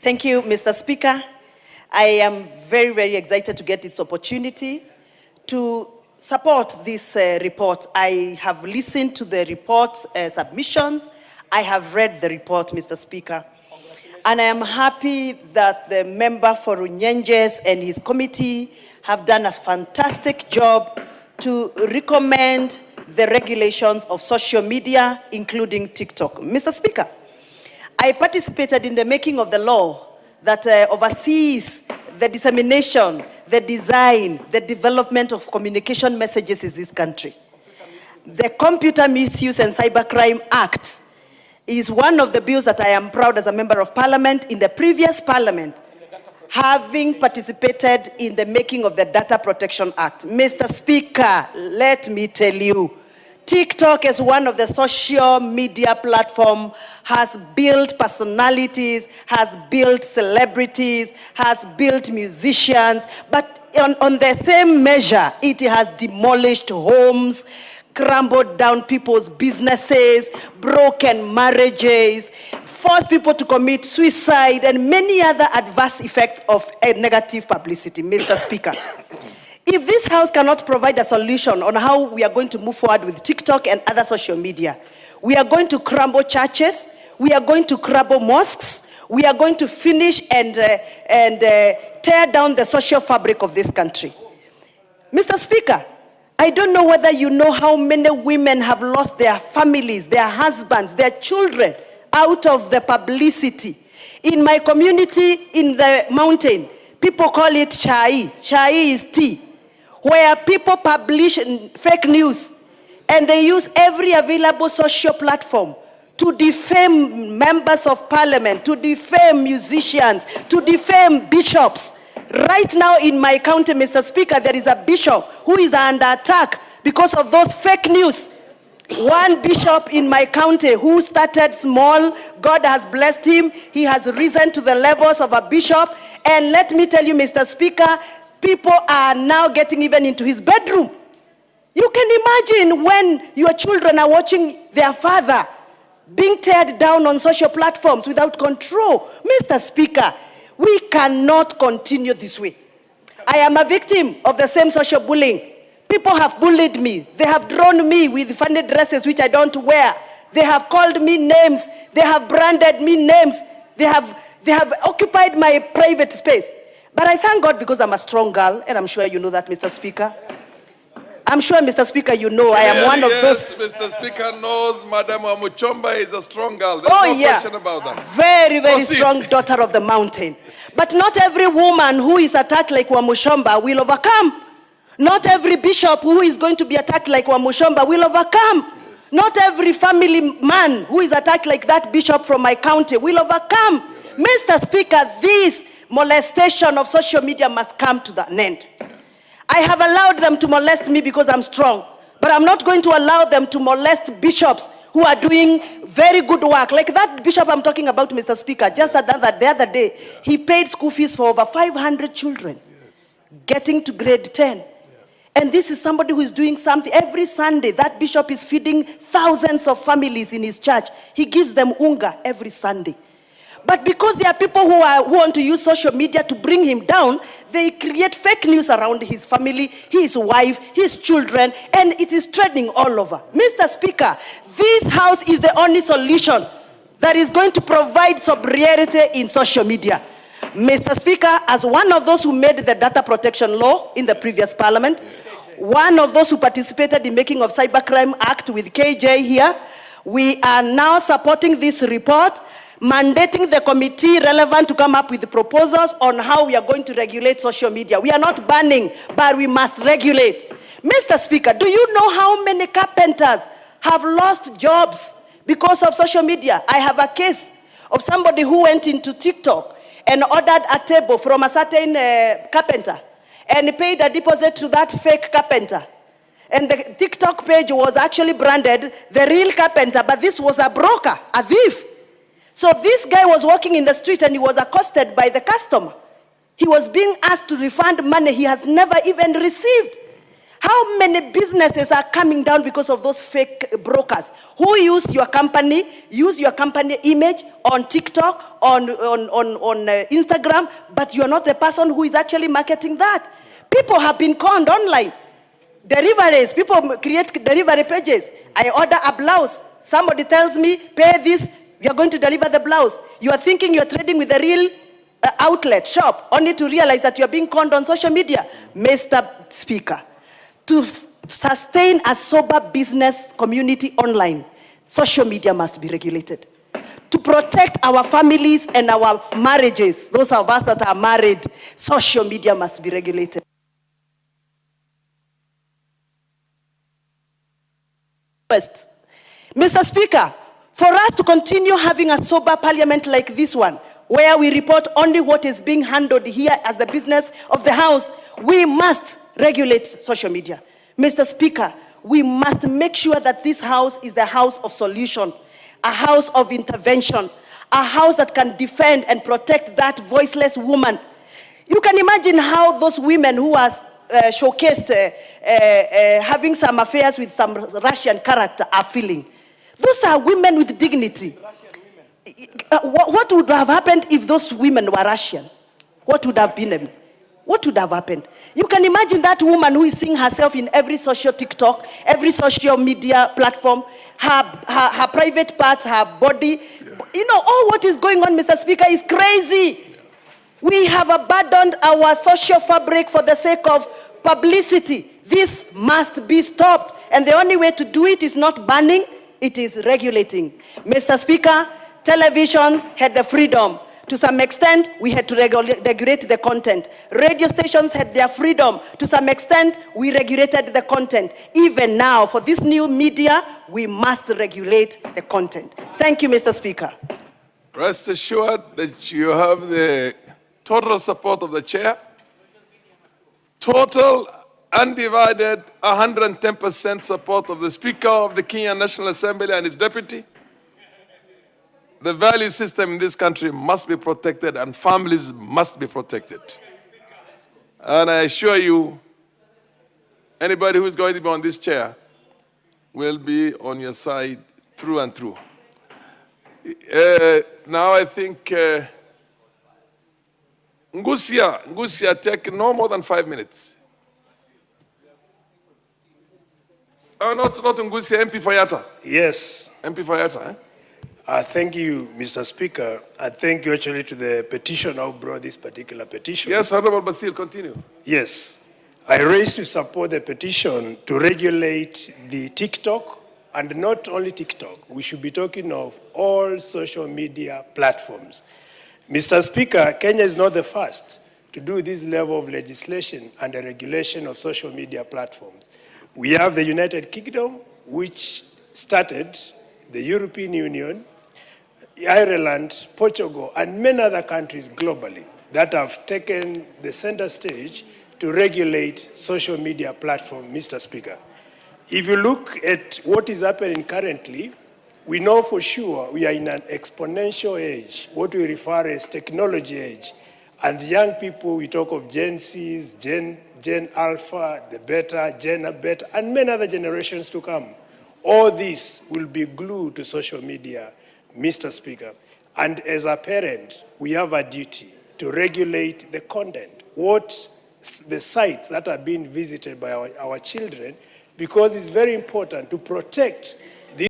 Thank you, Mr. Speaker. I am very, very excited to get this opportunity to support this report. I have listened to the report submissions. I have read the report, Mr. Speaker. And I am happy that the member for Runyenjes and his committee have done a fantastic job to recommend the regulations of social media, including TikTok. Mr. Speaker, I participated in the making of the law that oversees the dissemination, the design, the development of communication messages in this country. The Computer Misuse and Cybercrime Act is one of the bills that I am proud as a member of parliament in the previous parliament, having participated in the making of the Data Protection Act. Mr. Speaker, let me tell you, TikTok is one of the social media platforms, has built personalities, has built celebrities, has built musicians, but on the same measure, it has demolished homes, crumbled down people's businesses, broken marriages, forced people to commit suicide, and many other adverse effects of negative publicity, Mr. Speaker. If this House cannot provide a solution on how we are going to move forward with TikTok and other social media, we are going to crumble churches, we are going to crumble mosques, we are going to finish and tear down the social fabric of this country. Mr. Speaker, I don't know whether you know how many women have lost their families, their husbands, their children out of the publicity. In my community in the mountain, people call it chai. Chai is tea, where people publish fake news and they use every available social platform to defame members of parliament, to defame musicians, to defame bishops. Right now in my county, Mr. Speaker, there is a bishop who is under attack because of those fake news. One bishop in my county who started small, God has blessed him. He has risen to the levels of a bishop. And let me tell you, Mr. Speaker, people are now getting even into his bedroom. You can imagine when your children are watching their father being teared down on social platforms without control. Mr. Speaker, we cannot continue this way. I am a victim of the same social bullying. People have bullied me. They have drawn me with funny dresses which I don't wear. They have called me names. They have branded me names. They have occupied my private space. But I thank God because I'm a strong girl, and I'm sure you know that, Mr. Speaker. I'm sure, Mr. Speaker, you know I am one of those. Mr. Speaker knows Madam Wamuchomba is a strong girl. There's no question about that. Very, very strong daughter of the mountain. But not every woman who is attacked like Wamuchomba will overcome. Not every bishop who is going to be attacked like Wamuchomba will overcome. Yes. Not every family man who is attacked like that bishop from my county will overcome. Mr. Speaker, this molestation of social media must come to an end. I have allowed them to molest me because I'm strong, but I'm not going to allow them to molest bishops who are doing very good work. Like that bishop I'm talking about, Mr. Speaker, just the other day, he paid school fees for over 500 children, getting to grade 10. And this is somebody who is doing something. Every Sunday, that bishop is feeding thousands of families in his church. He gives them unga every Sunday. But because there are people who want to use social media to bring him down, they create fake news around his family, his wife, his children, and it is trending all over. Mr. Speaker, this House is the only solution that is going to provide sobriety in social media. Mr. Speaker, as one of those who made the data protection law in the previous parliament, one of those who participated in making of Cybercrime Act with KJ here, we are now supporting this report, mandating the committee relevant to come up with the proposals on how we are going to regulate social media. We are not banning, but we must regulate. Mr. Speaker, do you know how many carpenters have lost jobs because of social media? I have a case of somebody who went into TikTok and ordered a table from a certain carpenter and paid a deposit to that fake carpenter. And the TikTok page was actually branded the real carpenter, but this was a broker, a thief. So this guy was walking in the street and he was accosted by the customer. He was being asked to refund money he has never even received. How many businesses are coming down because of those fake brokers who use your company image on TikTok, on Instagram, but you are not the person who is actually marketing that. People have been conned online. Deliveries, people create delivery pages. I order a blouse. Somebody tells me, pay this, you're going to deliver the blouse. You are thinking you're trading with a real outlet, shop, only to realize that you're being conned on social media. Mr. Speaker, to sustain a sober business community online, social media must be regulated. To protect our families and our marriages, those of us that are married, social media must be regulated. First, Mr. Speaker, for us to continue having a sober parliament like this one, where we report only what is being handled here as the business of the House, we must regulate social media. Mr. Speaker, we must make sure that this House is the house of solution, a house of intervention, a house that can defend and protect that voiceless woman. You can imagine how those women who are showcased having some affairs with some Russian character are feeling. Those are women with dignity. What would have happened if those women were Russian? What would have been? What would have happened? You can imagine that woman who is seeing herself in every social TikTok, every social media platform, her private parts, her body. Yeah. You know, all what is going on, Mr. Speaker, is crazy. Yeah. We have abandoned our social fabric for the sake of publicity. This must be stopped. And the only way to do it is not banning, it is regulating. Mr. Speaker, televisions had the freedom. To some extent, we had to regulate the content. Radio stations had their freedom. To some extent, we regulated the content. Even now, for this new media, we must regulate the content. Thank you, Mr. Speaker. Rest assured that you have the total support of the chair. Total, undivided, 110% support of the Speaker of the Kenyan National Assembly and his deputy. The value system in this country must be protected and families must be protected. And I assure you, anybody who is going to be on this chair will be on your side through and through. Now I think Ngusia, take no more than 5 minutes. Oh, not Ngusia, MP Fayata. Yes. MP Fayata, eh? Thank you, Mr. Speaker. I thank you actually to the petitioner who brought this particular petition. Yes, Honorable Basil, continue. Yes. I raised to support the petition to regulate the TikTok, and not only TikTok. We should be talking of all social media platforms. Mr. Speaker, Kenya is not the first to do this level of legislation and the regulation of social media platforms. We have the United Kingdom, which started, the European Union, Ireland, Portugal, and many other countries globally that have taken the center stage to regulate social media platforms, Mr. Speaker. If you look at what is happening currently, we know for sure we are in an exponential age, what we refer as technology age. And young people, we talk of Gen Zs, Gen Alpha, the Beta, Gen Beta, and many other generations to come. All this will be glued to social media, Mr. Speaker. And as a parent, we have a duty to regulate the content, the sites that are being visited by our children, because it's very important to protect